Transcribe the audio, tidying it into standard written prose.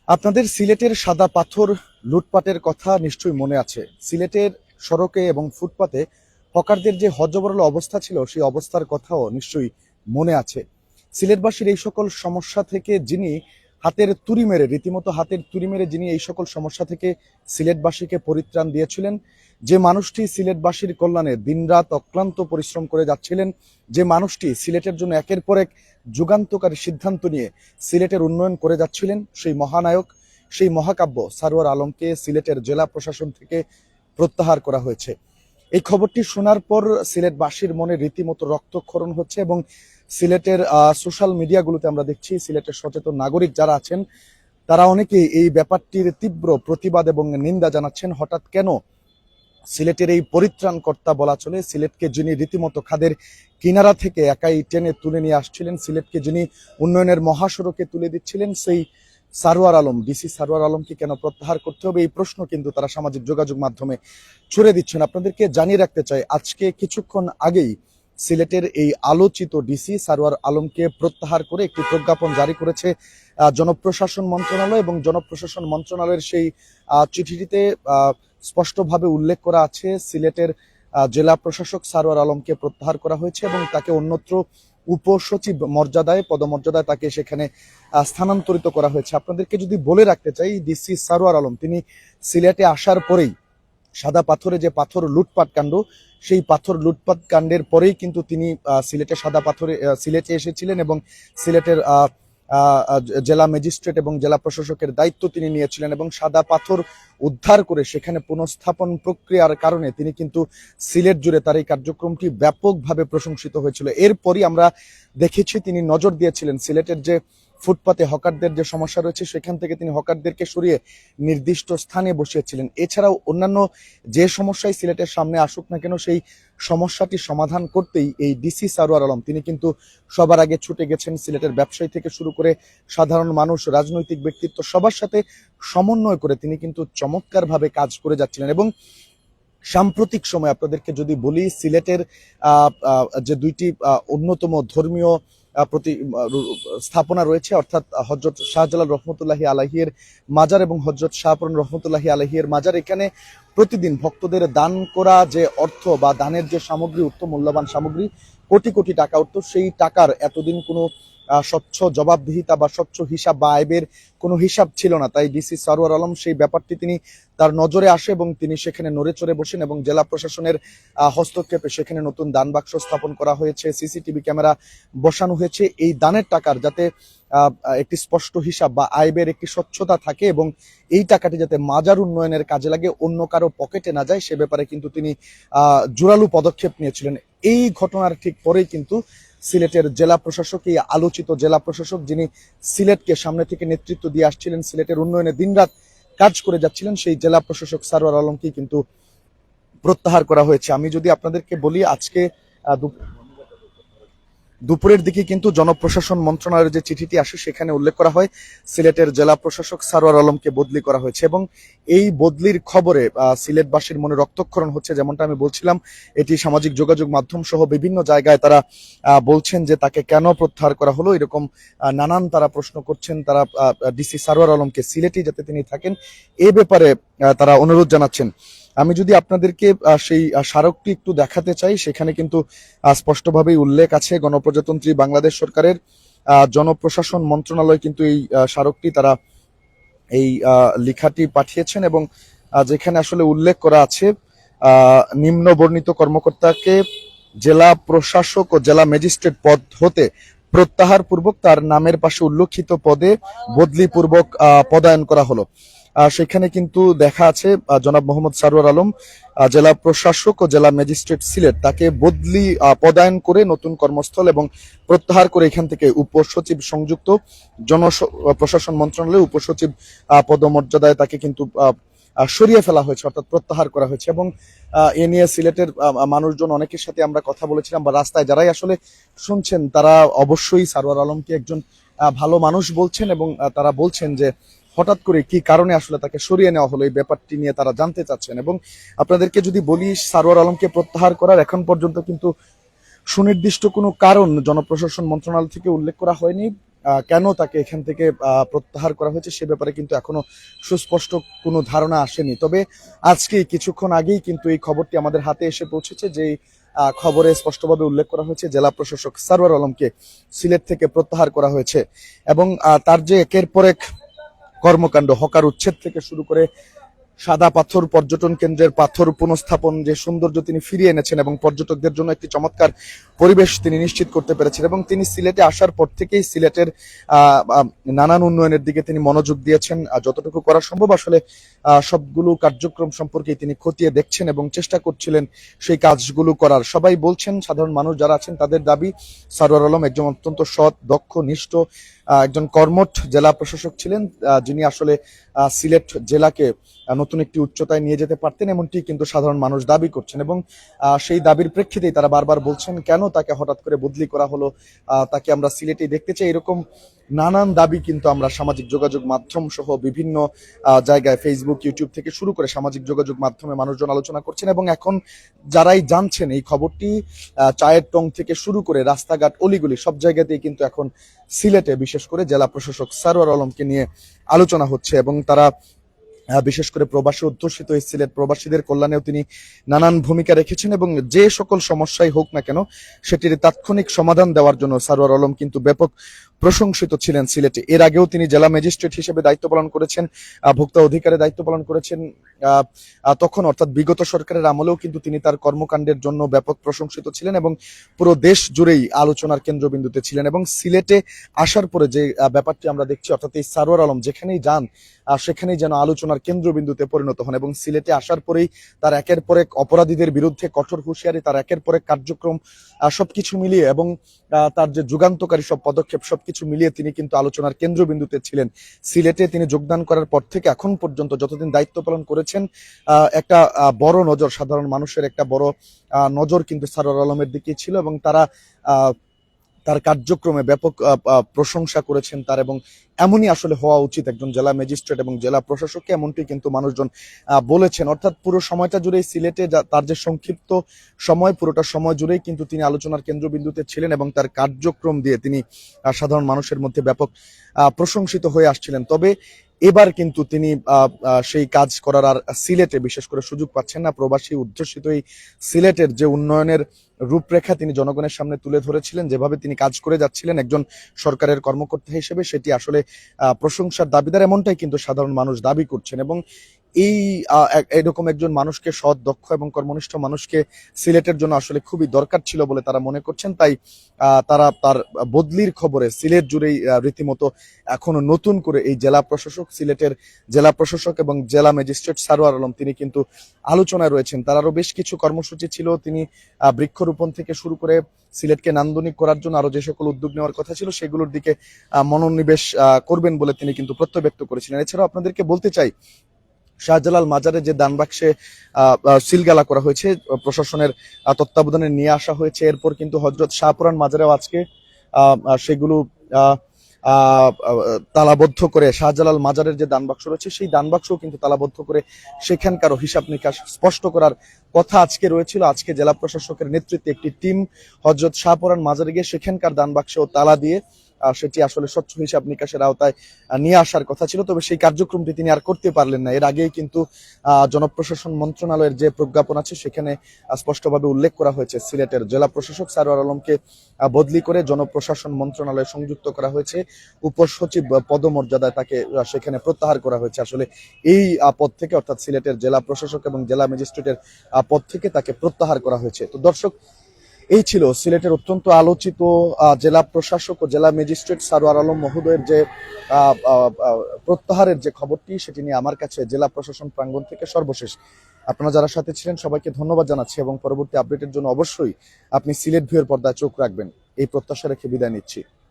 আপনাদের সিলেটের সাদা পাথর লুটপাটের কথা নিশ্চয়ই মনে আছে। সিলেটের সড়কে এবং ফুটপাতে হকারদের যে হযবরল অবস্থা ছিল, সেই অবস্থার কথাও নিশ্চয়ই মনে আছে। সিলেটবাসীর এই সকল সমস্যা থেকে যিনি রীতিমতো হাতের তুড়ি মেরে যিনি এই সকল সমস্যা থেকে সিলেটবাসীকে পরিত্রাণ দিয়েছিলেন, যে মানুষটি সিলেটবাসীর কল্যাণে দিনরাত অক্লান্ত পরিশ্রম করে যাচ্ছিলেন, যে মানুষটি সিলেটের জন্য একের পর এক যুগান্তকারী সিদ্ধান্ত নিয়ে সিলেটের উন্নয়ন করে যাচ্ছিলেন, সেই মহানায়ক, সেই মহাকাব্য সারোয়ার আলমকে সিলেটের জেলা প্রশাসন থেকে প্রত্যাহার করা হয়েছে। এই খবরটি শোনার পর সিলেটবাসীর মনে রীতিমতো রক্তক্ষরণ হচ্ছে এবং সিলেটের সোশ্যাল মিডিয়াগুলোতে আমরা দেখছি সিলেটের সচেতন নাগরিক যারা আছেন তারা অনেকেই এই ব্যাপারটির তীব্র প্রতিবাদ এবং নিন্দা জানাচ্ছেন। হঠাৎ কেন সিলেটের এই পরিত্রাণকর্তা বলা চলে, সিলেটকে যিনি রীতিমতো খাদের কিনারা থেকে একাই টেনে তুলে নিয়ে আসছিলেন, সিলেটকে যিনি উন্নয়নের মহাসড়কে তুলে দিচ্ছিলেন, সেই সারোয়ার আলম, ডিসি সারোয়ার আলমকে কেন প্রত্যাহার করতে হবে, এই প্রশ্ন কিন্তু তারা সামাজিক যোগাযোগ মাধ্যমে ছুড়ে দিচ্ছেন। আপনাদেরকে জানিয়ে রাখতে চাই, আজকে কিছুক্ষণ আগেই সিলেটের এই আলোচিত ডিসি সারোয়ার আলমকে প্রত্যাহার করে একটি প্রজ্ঞাপন জারি করেছে জনপ্রশাসন মন্ত্রণালয়, এবং জনপ্রশাসন মন্ত্রণালয়ের সেই চিঠিটিতে স্পষ্টভাবে উল্লেখ করা আছে সিলেটের জেলা প্রশাসক সারোয়ার আলমকে প্রত্যাহার করা হয়েছে এবং তাকে অন্যত্র উপসচিব মর্যাদায়, পদমর্যাদায় তাকে সেখানে স্থানান্তরিত করা হয়েছে। আপনাদেরকে যদি বলে রাখতে চাই, ডিসি সারোয়ার আলম তিনি সিলেটে আসার পরেই সাদা পাথরে যে পাথর লুটপাট কাণ্ড, সেই পাথর লুটপাট কাণ্ডের পরেই কিন্তু তিনি সিলেটে এসেছিলেন এবং সিলেটের জেলা ম্যাজিস্ট্রেট এবং জেলা প্রশাসকের দায়িত্ব তিনি নিয়েছিলেন এবং সাদা পাথর উদ্ধার করে সেখানে পুনঃস্থাপন প্রক্রিয়ার কারণে তিনি কিন্তু সিলেট জুড়ে তার এই কার্যক্রমটি ব্যাপকভাবে প্রশংসিত হয়েছিল। এরপরই আমরা দেখেছি তিনি নজর দিয়েছিলেন সিলেটের যে ফুটপাতে হকারদের যে সমস্যা রয়েছে, সেখান থেকে তিনি হকারদেরকে সরিয়ে নির্দিষ্ট স্থানে বসিয়েছিলেন। এছাড়াও অন্যান্য যে সমস্যায় সিলেটের সামনে আসুক না কেন, সেই সমস্যাটি সমাধান করতেই এই ডিসি সারোয়ার আলম তিনি কিন্তু সবার আগে ছুটে গেছেন। সিলেটের ব্যবসায়ী থেকে শুরু করে সাধারণ মানুষ, রাজনৈতিক ব্যক্তিত্ব সবার সাথে সমন্বয় করে তিনি কিন্তু চমৎকারভাবে কাজ করে যাচ্ছিলেন। এবং সাম্প্রতিক সময় আপনাদেরকে যদি বলি, সিলেটের যে দুইটি অন্যতম ধর্মীয় স্থাপনা রয়েছে, অর্থাৎ হযরত শাহজালাল রহমতুল্লাহি আলাইহির মাজার এবং হযরত শাহপরান রহমতুল্লাহি আলাইহির মাজার, এখানে প্রতিদিন ভক্তদের দান করা যে অর্থ বা দানের যে সামগ্রী উঠত, মূল্যবান সামগ্রী কোটি কোটি টাকা উঠত, সেই টাকার এতদিন কোনো স্বচ্ছ জবাবদিহিতা বা স্বচ্ছ হিসাব বা আয়বের কোনো হিসাব ছিল না। তাই ডিসি সারোয়ার আলম সেই ব্যাপারটি তিনি তার নজরে আসে এবং তিনি সেখানে নড়ে চড়ে বসেন এবং জেলা প্রশাসনের হস্তক্ষেপে সেখানে নতুন দান বাক্স স্থাপন করা হয়েছে, সিসিটিভি ক্যামেরা বসানো হয়েছে। এই দানের টাকার যাতে একটি স্পষ্ট হিসাব বা আয়বের একটি স্বচ্ছতা থাকে এবং এই টাকাটি যাতে মাজার উন্নয়নের কাজে লাগে, অন্য কারো পকেটে না যায়, সে ব্যাপারে কিন্তু তিনি জোরালো পদক্ষেপ নিয়েছিলেন। এই ঘটনার ঠিক পরেই কিন্তু সিলেটের জেলা প্রশাসক, এই আলোচিত জেলা প্রশাসক যিনি সিলেটকে সামনে থেকে নেতৃত্ব দিয়ে আসছিলেন, সিলেটের উন্নয়নে দিনরাত কাজ করে যাচ্ছিলেন, সেই জেলা প্রশাসক সারোয়ার আলমকে কিন্তু প্রত্যাহার করা হয়েছে। আমি যদি আপনাদেরকে বলি, আজকে দুপুরের দিকে কিন্তু জনপ্রশাসন মন্ত্রণালয়ের যে চিঠিটি আসে সেখানে উল্লেখ করা হয় সিলেটের জেলা প্রশাসক সারোয়ার আলমকে বদলি করা হয়েছে এবং এই বদলির খবরে সিলেটবাসীর মনে রক্তক্ষরণ হচ্ছে। যেমনটা আমি বলছিলাম, এটি সামাজিক যোগাযোগ মাধ্যম সহ বিভিন্ন জায়গায় তারা বলছেন যে তাকে কেন প্রত্যাহার করা হলো, এরকম নানান তারা প্রশ্ন করছেন। তারা ডিসি সারোয়ার আলমকে সিলেটে যাতে তিনি থাকেন এ ব্যাপারে তারা অনুরোধ জানাচ্ছেন। আমি যদি আপনাদেরকে সেই স্মারকটি একটু দেখাতে চাই, সেখানে কিন্তু স্পষ্টভাবেই উল্লেখ আছে গণপ্রজাতন্ত্রী বাংলাদেশ সরকারের জনপ্রশাসন মন্ত্রণালয় কিন্তু এই স্মারকটি তারা এই লেখাটি পাঠিয়েছেন এবং যেখানে আসলে উল্লেখ করা আছে নিম্ন বর্ণিত কর্মকর্তাকে জেলা প্রশাসক ও জেলা ম্যাজিস্ট্রেট পদ হতে প্রত্যাহার পূর্বক তার নামের পাশে উল্লেখিত পদে বদলি পূর্বক পদায়ন করা হলো। সেখানে কিন্তু দেখা আছে জনাব মোহাম্মদ সারোয়ার আলম, জেলা প্রশাসক ও জেলা ম্যাজিস্ট্রেট সিলেট, তাকে বদলি পদায়ন করে নতুন কর্মস্থল এবং প্রত্যাহার করে এখান থেকে উপসচিব সংযুক্ত প্রশাসন মন্ত্রণালয়ে উপসচিব পদমর্যাদায় তাকে কিন্তু সরিয়ে ফেলা হয়েছে, অর্থাৎ প্রত্যাহার করা হয়েছে। এবং এ নিয়ে সিলেটের মানুষজন অনেকের সাথে আমরা কথা বলেছিলাম বা রাস্তায় যারাই আসলে শুনছেন তারা অবশ্যই সারোয়ার আলমকে একজন ভালো মানুষ বলছেন এবং তারা বলছেন যে হঠাৎ করে কি কারণে আসলে তাকে সরিয়ে নেওয়া হলো, এই ব্যাপারটি নিয়ে তারা জানতে চাচ্ছেন। এবং আপনাদেরকে যদি বলি, সারোয়ার আলমকে প্রত্যাহার করার এখন পর্যন্ত কিন্তু সুনির্দিষ্ট কোনো কারণ জনপ্রশাসন মন্ত্রণালয় থেকে উল্লেখ করা হয়নি। কেন তাকে এখান থেকে প্রত্যাহার করা হয়েছে সে ব্যাপারে কিন্তু এখনো সুস্পষ্ট কোনো ধারণা আসেনি। তবে আজকে কিছুক্ষণ আগেই কিন্তু এই খবরটি আমাদের হাতে এসে পৌঁছেছে, যেই খবরে স্পষ্টভাবে উল্লেখ করা হয়েছে জেলা প্রশাসক সারওয়ার আলমকে সিলেট থেকে প্রত্যাহার করা হয়েছে এবং তার যে একের পর এক কর্মকাণ্ড, হকার উচ্ছেদ থেকে শুরু করে সাদা পাথর পর্যটন কেন্দ্রের পাথর পুনঃস্থাপন, যে সৌন্দর্য তিনি ফিরিয়ে এনেছেন এবং পর্যটকদের জন্য একটি চমৎকার পরিবেশ তিনি নিশ্চিত করতে পেরেছেন এবং তিনি সিলেটে আসার পর থেকেই সিলেটের নানান উন্নয়নের দিকে তিনি মনোযোগ দিয়েছেন। যতটুকু করা সম্ভব আসলে সবগুলো কার্যক্রম সম্পর্কে তিনি খতিয়ে দেখছেন এবং চেষ্টা করছিলেন সেই কাজগুলো করার। সবাই বলছেন, সাধারণ মানুষ যারা আছেন তাদের দাবি সারওয়ার আলম একজন অত্যন্ত সৎ, দক্ষ, নিষ্ঠ একজন কর্মঠ জেলা প্রশাসক ছিলেন, যিনি আসলে সিলেট জেলাকে নতুন একটি উচ্চতায় নিয়ে যেতে পারতেন, এমনটি কিন্তু সাধারণ মানুষ দাবি করছেন এবং সেই দাবির প্রেক্ষিতেই তারা বারবার বলছেন কেন তাকে হঠাৎ করে বদলি করা হলো, তাকে আমরা সিলেটে দেখতে চাই। এরকম নানান দাবি কিন্তু আমরা সামাজিক যোগাযোগ মাধ্যম সহ বিভিন্ন জায়গায়, ফেসবুক, ইউটিউব থেকে শুরু করে সামাজিক যোগাযোগ মাধ্যমে মানুষজন আলোচনা করছেন এবং এখন যারাই জানছেন এই খবরটি, চায়ের টং থেকে শুরু করে রাস্তাঘাট, অলিগলি সব জায়গাতেই কিন্তু এখন সিলেটে বিশেষ করে জেলা প্রশাসক সারওয়ার আলমকে নিয়ে আলোচনা হচ্ছে এবং তারা বিশেষ করে প্রবাসী অধ্যুষিত এই সিলেট প্রবাসীদের কল্যাণেও তিনি নানান ভূমিকা রেখেছেন এবং যে সকল সমস্যাই হোক না কেন সেটির তাৎক্ষণিক সমাধান দেওয়ার জন্য সারওয়ার আলম কিন্তু ব্যাপক প্রশংসিত ছিলেন সিলেটে। এর আগেও তিনি জেলা ম্যাজিস্ট্রেট হিসেবে দায়িত্ব পালন করেছেন, ভোক্তা অধিকারে দায়িত্ব পালন করেছেন। তখন অর্থাৎ বিগত সরকারের আমলেও কিন্তু তিনি তার কর্মকাণ্ডের জন্য ব্যাপক প্রশংসিত ছিলেন এবং পুরো দেশ জুড়েই আলোচনার কেন্দ্রবিন্দুতে ছিলেন এবং সিলেটে আসার পরে যে ব্যাপারটি আমরা দেখছি, অর্থাৎ এই সারওয়ার আলম যেখানেই যান সেখানেই যেন আলোচনার কেন্দ্রবিন্দুতে পরিণত হন এবং সিলেটে আসার পরেই তার একের পর এক অপরাধীদের বিরুদ্ধে কঠোর হুঁশিয়ারি, তার একের পর এক কার্যক্রম সবকিছু মিলিয়ে এবং তার যে যুগান্তকারী সব পদক্ষেপ সবকিছু মিলিয়ে তিনি কিন্তু আলোচনার কেন্দ্রবিন্দুতে ছিলেন। সিলেটে তিনি যোগদান করার পর থেকে এখন পর্যন্ত যতদিন দায়িত্ব পালন করেছেন, একটা বড় নজর, সাধারণ মানুষের একটা বড় নজর কিন্তু সারওয়ার আলমের দিকেই ছিল এবং তারা তার কার্যক্রমে ব্যাপক প্রশংসা করেছেন তার, এবং এমনই আসলে হওয়া উচিত একজন জেলা ম্যাজিস্ট্রেট এবং জেলা প্রশাসককে, এমনটি কিন্তু মানুষজন বলেছেন। অর্থাৎ পুরো সময়টা জুড়েই সিলেটে তার যে সংক্ষিপ্ত সময়, পুরোটা সময় জুড়েই কিন্তু তিনি আলোচনার কেন্দ্রবিন্দুতে ছিলেন এবং তার কার্যক্রম দিয়ে তিনি সাধারণ মানুষের মধ্যে ব্যাপক প্রশংসিত হয়ে আসছিলেন। তবে এবার কিন্তু তিনি সেই কাজ করার আর সিলেটে বিশেষ করে সুযোগ পাচ্ছেন না। প্রবাসী অধ্যুষিত এই সিলেটের যে উন্নয়নের রূপরেখা তিনি জনগণের সামনে তুলে ধরেছিলেন, যেভাবে তিনি কাজ করে যাচ্ছিলেন একজন সরকারের কর্মকর্তা হিসেবে, সেটি আসলে প্রশংসার দাবিদার, এমনটাই কিন্তু সাধারণ মানুষ দাবি করছেন এবং এই এরকম একজন মানুষকে, সৎ, দক্ষ এবং কর্মনিষ্ঠ মানুষকে সিলেটের জন্য আসলে খুবই দরকার ছিল বলে তারা মনে করছেন। তাই তারা তার বদলির খবরে সিলেট জুড়েই রীতিমতো এখনো নতুন করে এই জেলা প্রশাসক, সিলেটের জেলা প্রশাসক এবং জেলা ম্যাজিস্ট্রেট সারওয়ার আলম তিনি কিন্তু আলোচনায় রয়েছেন। তার আরো বেশ কিছু কর্মসূচি ছিল, তিনি বৃক্ষরোপণ থেকে শুরু করে সিলেটকে নান্দনিক করার জন্য আরো যে সকল উদ্যোগ নেওয়ার কথা ছিল সেগুলোর দিকে মনোনিবেশ করবেন বলে তিনি কিন্তু প্রত্যয় ব্যক্ত করেছিলেন। এছাড়াও আপনাদেরকে বলতে চাই, শাহজালাল মাজারে যে দান বাক্সে সিলগালা করা হয়েছে, প্রশাসনের তত্ত্বাবধানে নিয়ে আসা হয়েছে, এরপর কিন্তু হযরত শাহপুরান মাজারেও আজকে সেগুলো তালাবদ্ধ করে, শাহজালাল মাজারের যে দান বাক্স রয়েছে সেই দান বাক্স কিন্তু তালাবদ্ধ করে সেখানকারও হিসাব নিকাশ স্পষ্ট করার কথা আজকে রয়েছিল। আজকে জেলা প্রশাসকের নেতৃত্বে একটি টিম হযরত শাহপুরান মাজারে গিয়ে সেখানকার দান বাক্সেও তালা দিয়ে সেটি আসলে স্বচ্ছ হিসাব নিকাশের আওতায় নিয়ে আসার কথা ছিল, তবে সেই কার্যক্রমটি তিনি আর করতে পারলেন না। এর আগেই কিন্তু জনপ্রশাসন মন্ত্রণালয়ের যে প্রজ্ঞাপন আছে সেখানে স্পষ্টভাবে উল্লেখ করা হয়েছে সিলেটের জেলা প্রশাসক সারওয়ার আলমকে বদলি করে জনপ্রশাসন মন্ত্রণালয়ে সংযুক্ত করা হয়েছে, উপসচিব পদমর্যাদায় তাকে সেখানে প্রত্যাহার করা হয়েছে। আসলে এই পদ থেকে, অর্থাৎ সিলেটের জেলা প্রশাসক এবং জেলা ম্যাজিস্ট্রেটের পদ থেকে তাকে প্রত্যাহার করা হয়েছে। তো দর্শক, এই ছিল সিলেটের অত্যন্ত আলোচিত জেলা প্রশাসক ও জেলা ম্যাজিস্ট্রেট সারওয়ার আলম মহোদয়ের যে প্রত্যাহারের যে খবরটি, সেটি নিয়ে আমার কাছে জেলা প্রশাসন প্রাঙ্গণ থেকে সর্বশেষ। আপনারা যারা সাথে ছিলেন সবাইকে ধন্যবাদ জানাচ্ছি এবং পরবর্তী আপডেটের জন্য অবশ্যই আপনি সিলেট ভিউয়ের পর্দায় চোখ রাখবেন, এই প্রত্যাশা রেখে বিদায় নিচ্ছি।